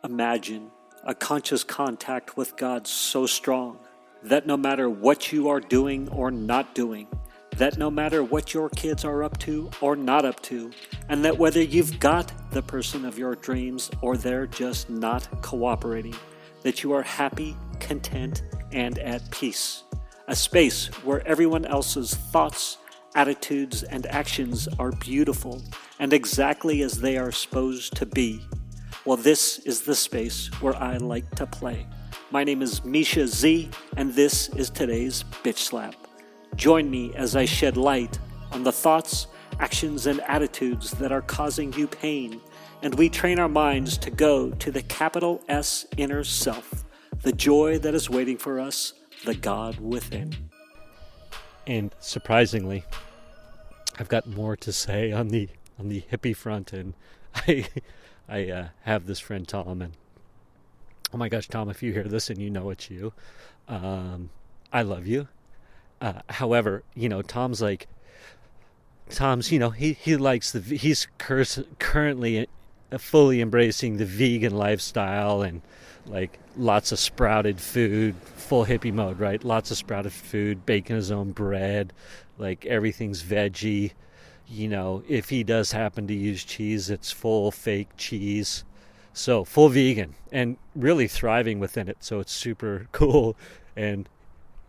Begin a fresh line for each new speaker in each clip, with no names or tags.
Imagine a conscious contact with God so strong that no matter what you are doing or not doing, that no matter what your kids are up to or not up to, and that whether you've got the person of your dreams or they're just not cooperating, that you are happy, content, and at peace. A space where everyone else's thoughts, attitudes, and actions are beautiful and exactly as they are supposed to be. Well, this is the space where I like to play. My name is Mischa Z, and this is today's Bitch Slap. Join me as I shed light on the thoughts, actions, and attitudes that are causing you pain, and we train our minds to go to the capital S inner self, the joy that is waiting for us, the God within. And surprisingly, I've got more to say on the hippie front, and I have this friend Tom, and oh my gosh, Tom, if you hear this and you know it's you, I love you. However, Tom's, he likes he's currently fully embracing the vegan lifestyle and like lots of sprouted food, full hippie mode, right? Lots of sprouted food, baking his own bread, like everything's veggie. If he does happen to use cheese, it's full fake cheese. So full vegan and really thriving within it. So it's super cool and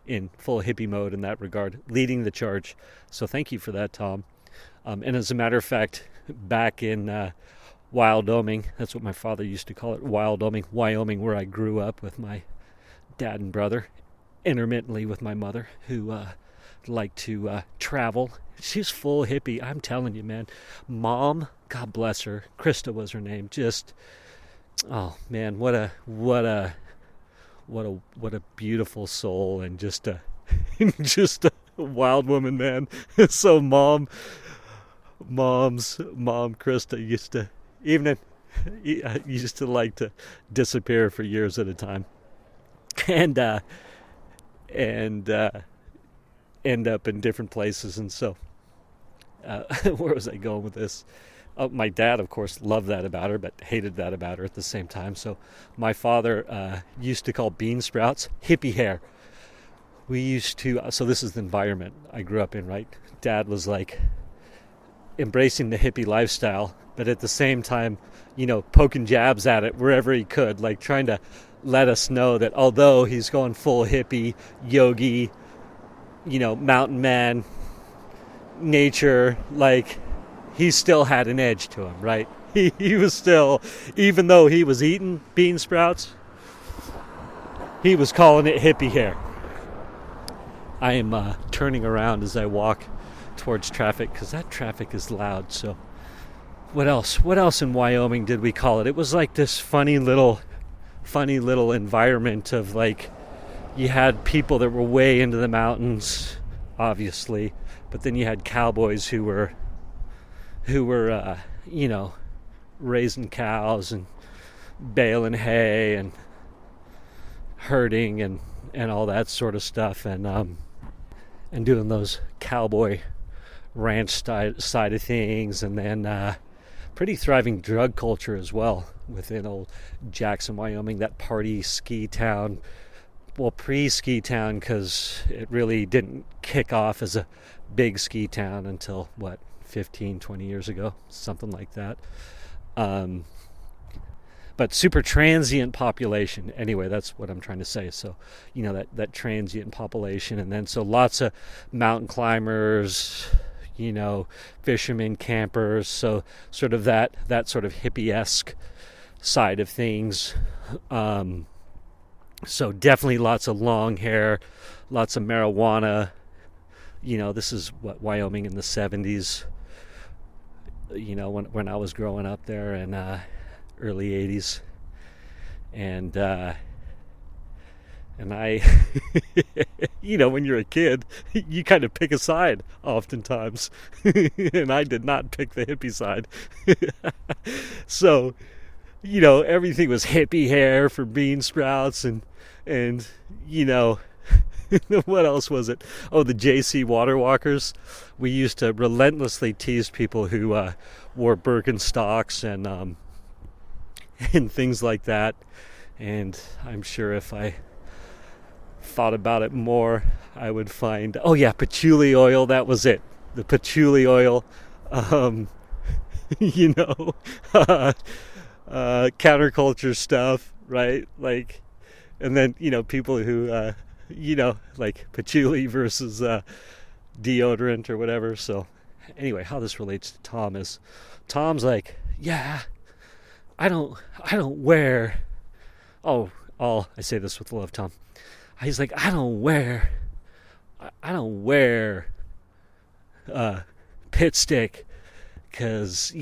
in full hippie mode in that regard, leading the charge. So thank you for that, Tom. And as a matter of fact, back in Wyoming, that's what my father used to call it, Wyoming, where I grew up with my dad and brother, intermittently with my mother, who liked to travel. She's full hippie. I'm telling you, man. Mom, God bless her, Krista was her name. Just, oh man, what a beautiful soul, and just a wild woman, man. So mom's mom, Krista, used to like to disappear for years at a time, and end up in different places. And so where was I going with this? My dad, of course, loved that about her, but hated that about her at the same time. So my father used to call bean sprouts hippie hair. We used to, so this is the environment I grew up in, right? Dad was like embracing the hippie lifestyle, but at the same time, poking jabs at it wherever he could, like trying to let us know that although he's going full hippie, yogi, mountain man, nature, like he still had an edge to him, right? He was still, even though he was eating bean sprouts, he was calling it hippie hair. I am turning around as I walk towards traffic because that traffic is loud. So what else in Wyoming did we call it? It was like this funny little environment of like, you had people that were way into the mountains, obviously, but then you had cowboys who were raising cows and baling hay and herding and all that sort of stuff, and doing those cowboy ranch side of things, and then pretty thriving drug culture as well within old Jackson, Wyoming, that party ski town. Well, pre-ski town, because it really didn't kick off as a big ski town until 15, 20 years ago, something like that. But super transient population. Anyway, that's what I'm trying to say. So, that transient population. And then so lots of mountain climbers, fishermen, campers. So sort of that sort of hippie-esque side of things. So definitely lots of long hair, lots of marijuana. This is Wyoming in the 70s. When I was growing up there in early 80s, and I, when you're a kid, you kind of pick a side oftentimes, and I did not pick the hippie side. So, everything was hippie hair for bean sprouts, and what else was it? Oh, the JC water walkers. We used to relentlessly tease people who wore Birkenstocks
and things like that. And I'm sure if I thought about it more, I would find, oh yeah, patchouli oil, that was it. The patchouli oil, um, you know, counterculture stuff, right? Like, and then, people who, like patchouli versus deodorant or whatever. So anyway, how this relates to Tom is Tom's like, yeah, I don't wear, I say this with love, Tom. He's like, I don't wear pit stick because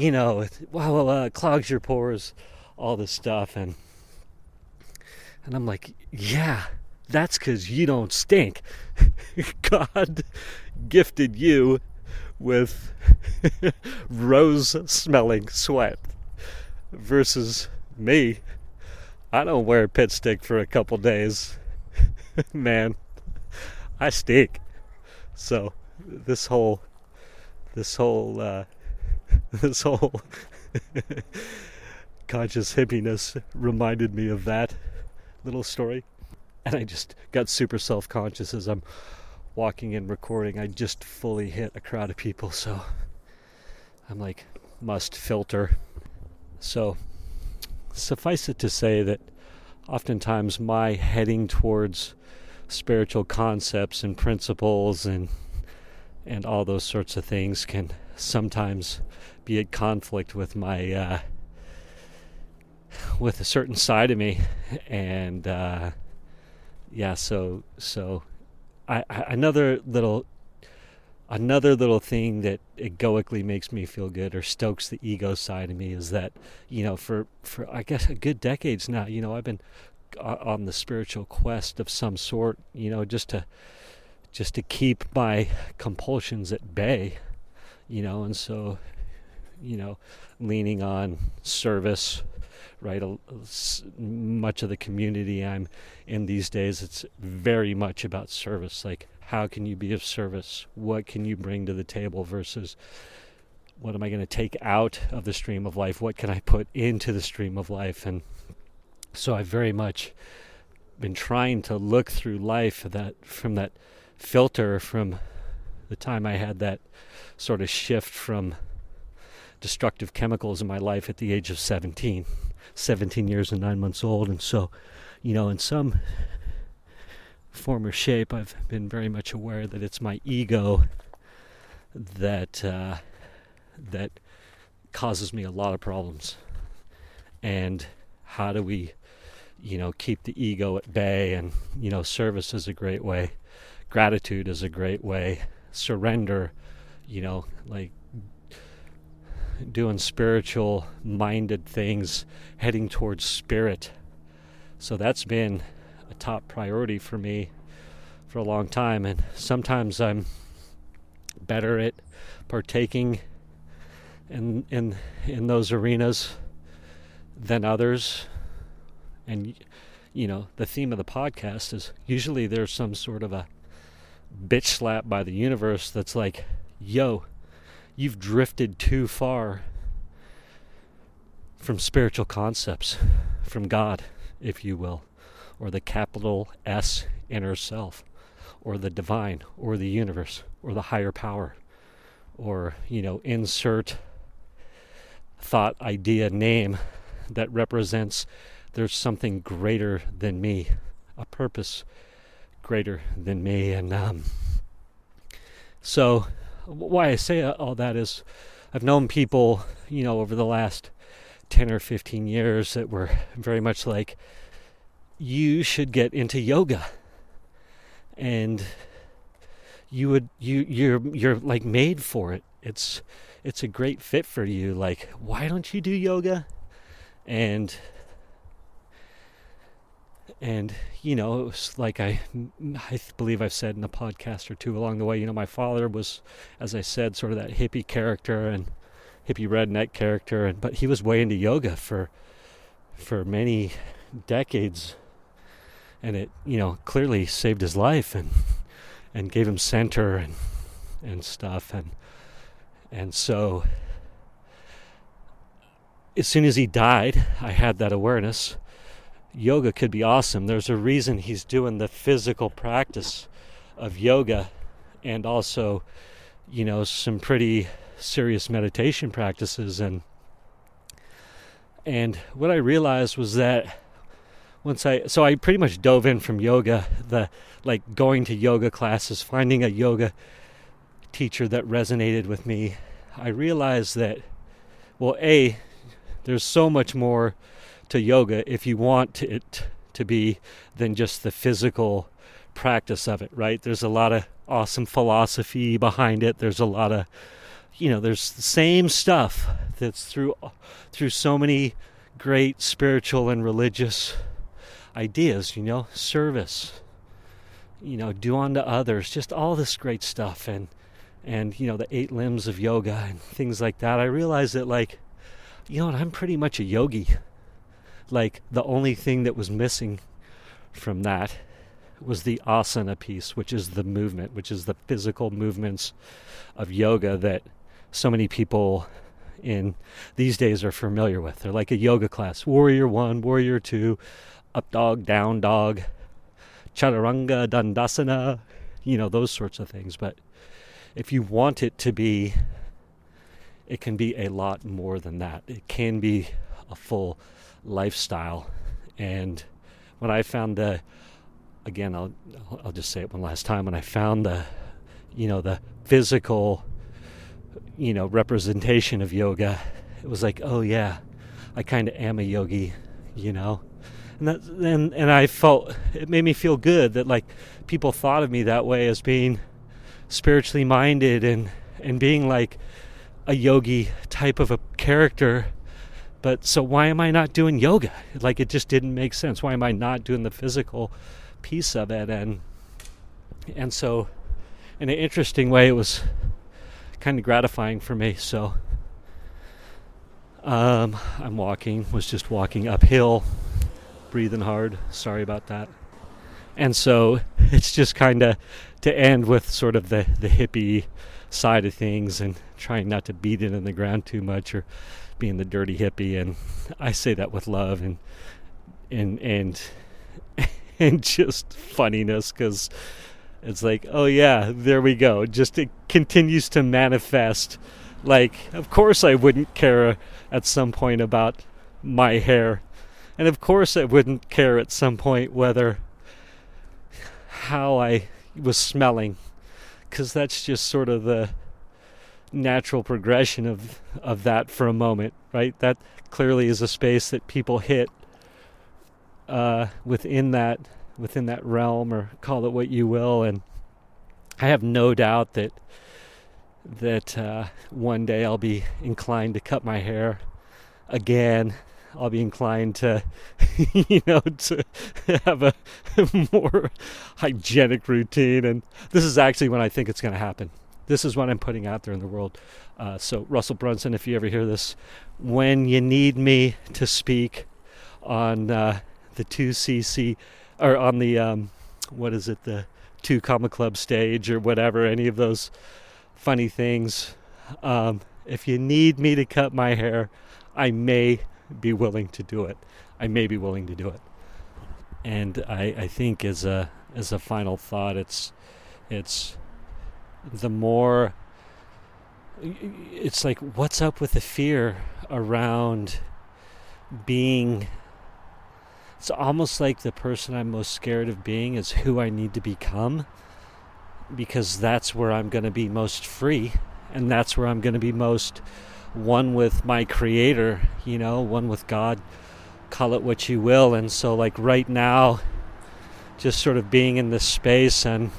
clogs your pores, all this stuff, and I'm like, yeah, that's because you don't stink. God gifted you with rose smelling sweat versus me. I don't wear pit stick for a couple days. Man, I stink. So this whole this whole conscious hippiness reminded me of that little story, and I just got super self-conscious as I'm walking and recording. I just fully hit a crowd of people, so I'm like, must filter. So suffice it to say that oftentimes my heading towards spiritual concepts and principles and all those sorts of things can sometimes be at conflict with my with a certain side of me, and so I another little thing that egoically makes me feel good or stokes the ego side of me is that, for I guess a good decades now, I've been on the spiritual quest of some sort, just to keep my compulsions at bay, and so, leaning on service, right? Much of the community I'm in these days, it's very much about service. Like, how can you be of service? What can you bring to the table versus what am I going to take out of the stream of life? What can I put into the stream of life? And so I've very much been trying to look through life from that filter from the time I had that sort of shift from destructive chemicals in my life at the age of 17 years and 9 months old. And so, in some form or shape, I've been very much aware that it's my ego that causes me a lot of problems. And how do we, keep the ego at bay? And, service is a great way. Gratitude is a great way. Surrender, like doing spiritual minded things, heading towards spirit. So that's been a top priority for me for a long time, and sometimes I'm better at partaking in those arenas than others. And the theme of the podcast is usually there's some sort of a bitch slap by the universe that's like, yo, you've drifted too far from spiritual concepts, from God, if you will, or the capital S inner self, or the divine, or the universe, or the higher power, or, insert thought, idea, name that represents there's something greater than me, a purpose greater than me. And so why I say all that is I've known people, over the last 10 or 15 years that were very much like, you should get into yoga, and you're like made for it. It's a great fit for you. Like, why don't you do yoga? And it was like I believe I've said in a podcast or two along the way, my father was, as I said, sort of that hippie character and hippie redneck character, but he was way into yoga for many decades, and it clearly saved his life and gave him center and stuff, and so as soon as he died, I had that awareness. Yoga could be awesome. There's a reason he's doing the physical practice of yoga and also, some pretty serious meditation practices. And what I realized was that so I pretty much dove in from yoga, going to yoga classes, finding a yoga teacher that resonated with me. I realized that, there's so much more to yoga if you want it to be than just the physical practice of it, right? There's a lot of awesome philosophy behind it. There's a lot of, there's the same stuff that's through so many great spiritual and religious ideas, service, do unto others, just all this great stuff, and the 8 limbs of yoga and things like that. I realized that, I'm pretty much a yogi. The only thing that was missing from that was the asana piece, which is the movement, which is the physical movements of yoga that so many people in these days are familiar with. They're like a yoga class: warrior 1, warrior 2, up dog, down dog, chaturanga, dandasana, those sorts of things. But if you want it to be, it can be a lot more than that. It can be a full lifestyle. And when I found I'll just say it one last time, when I found the physical, representation of yoga, it was like, oh yeah, I kind of am a yogi, and I felt, it made me feel good that people thought of me that way, as being spiritually minded and being like a yogi type of a character. But so why am I not doing yoga? It just didn't make sense. Why am I not doing the physical piece of it? And so in an interesting way, it was kind of gratifying for me. So was just walking uphill, breathing hard. Sorry about that. And so it's just kind of to end with sort of the hippie side of things, and trying not to beat it in the ground too much, or being the dirty hippie. And I say that with love and just funniness, because it's like, oh yeah, there we go. Just it continues to manifest. Of course I wouldn't care at some point about my hair, and of course I wouldn't care at some point how I was smelling, because that's just sort of the natural progression of that for a moment, right? That clearly is a space that people hit within that realm, or call it what you will. And I have no doubt that one day I'll be inclined to cut my hair again. I'll be inclined to, to have a more hygienic routine. And this is actually when I think it's going to happen. This is what I'm putting out there in the world. So Russell Brunson, if you ever hear this, when you need me to speak on the 2cc, or on the, the 2 Comma Club stage, or whatever, any of those funny things, if you need me to cut my hair, I may be willing to do it. And I think as a final thought, it's the more, it's like, what's up with the fear around being, it's almost like the person I'm most scared of being is who I need to become, because that's where I'm going to be most free, and that's where I'm going to be most one with my creator, one with God, call it what you will. And so right now, just sort of being in this space and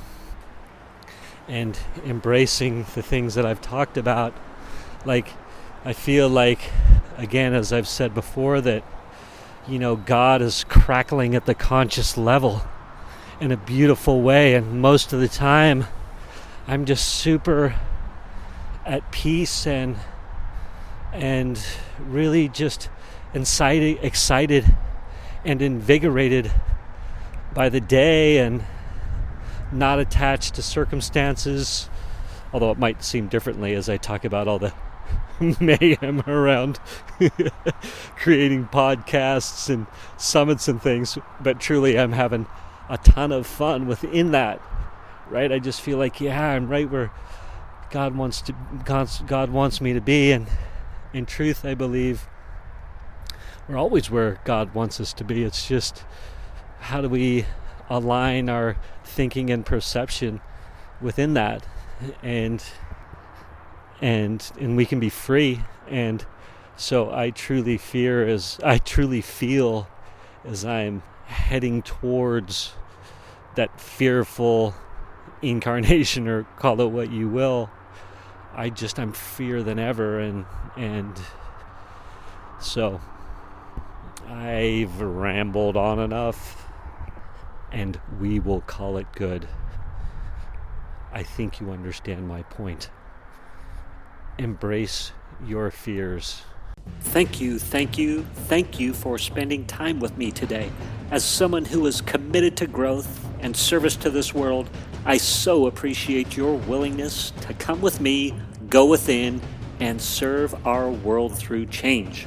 embracing the things that I've talked about, I feel like, again, as I've said before, that God is crackling at the conscious level in a beautiful way, and most of the time I'm just super at peace and really just excited and invigorated by the day, and not attached to circumstances, although it might seem differently as I talk about all the mayhem around creating podcasts and summits and things, but truly I'm having a ton of fun within that, right? I just feel like, I'm right where God wants me to be, and in truth, I believe we're always where God wants us to be. It's just, how do we align our thinking and perception within that, and we can be free. And so I truly feel as I'm heading towards that fearful incarnation, or call it what you will, I'm freer than ever, and so I've rambled on enough, and we will call it good. I think you understand my point. Embrace your fears.
Thank you for spending time with me today. As someone who is committed to growth and service to this world, I so appreciate your willingness to come with me, go within, and serve our world through change.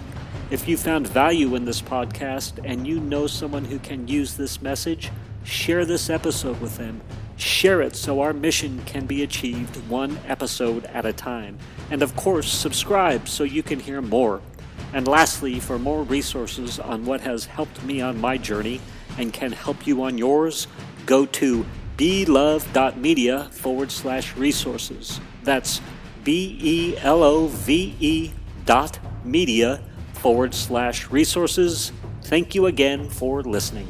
If you found value in this podcast and you know someone who can use this message, share this episode with them. Share it so our mission can be achieved one episode at a time. And of course, subscribe so you can hear more. And lastly, for more resources on what has helped me on my journey and can help you on yours, go to belove.media/resources. That's BELOVE.media/resources. Thank you again for listening.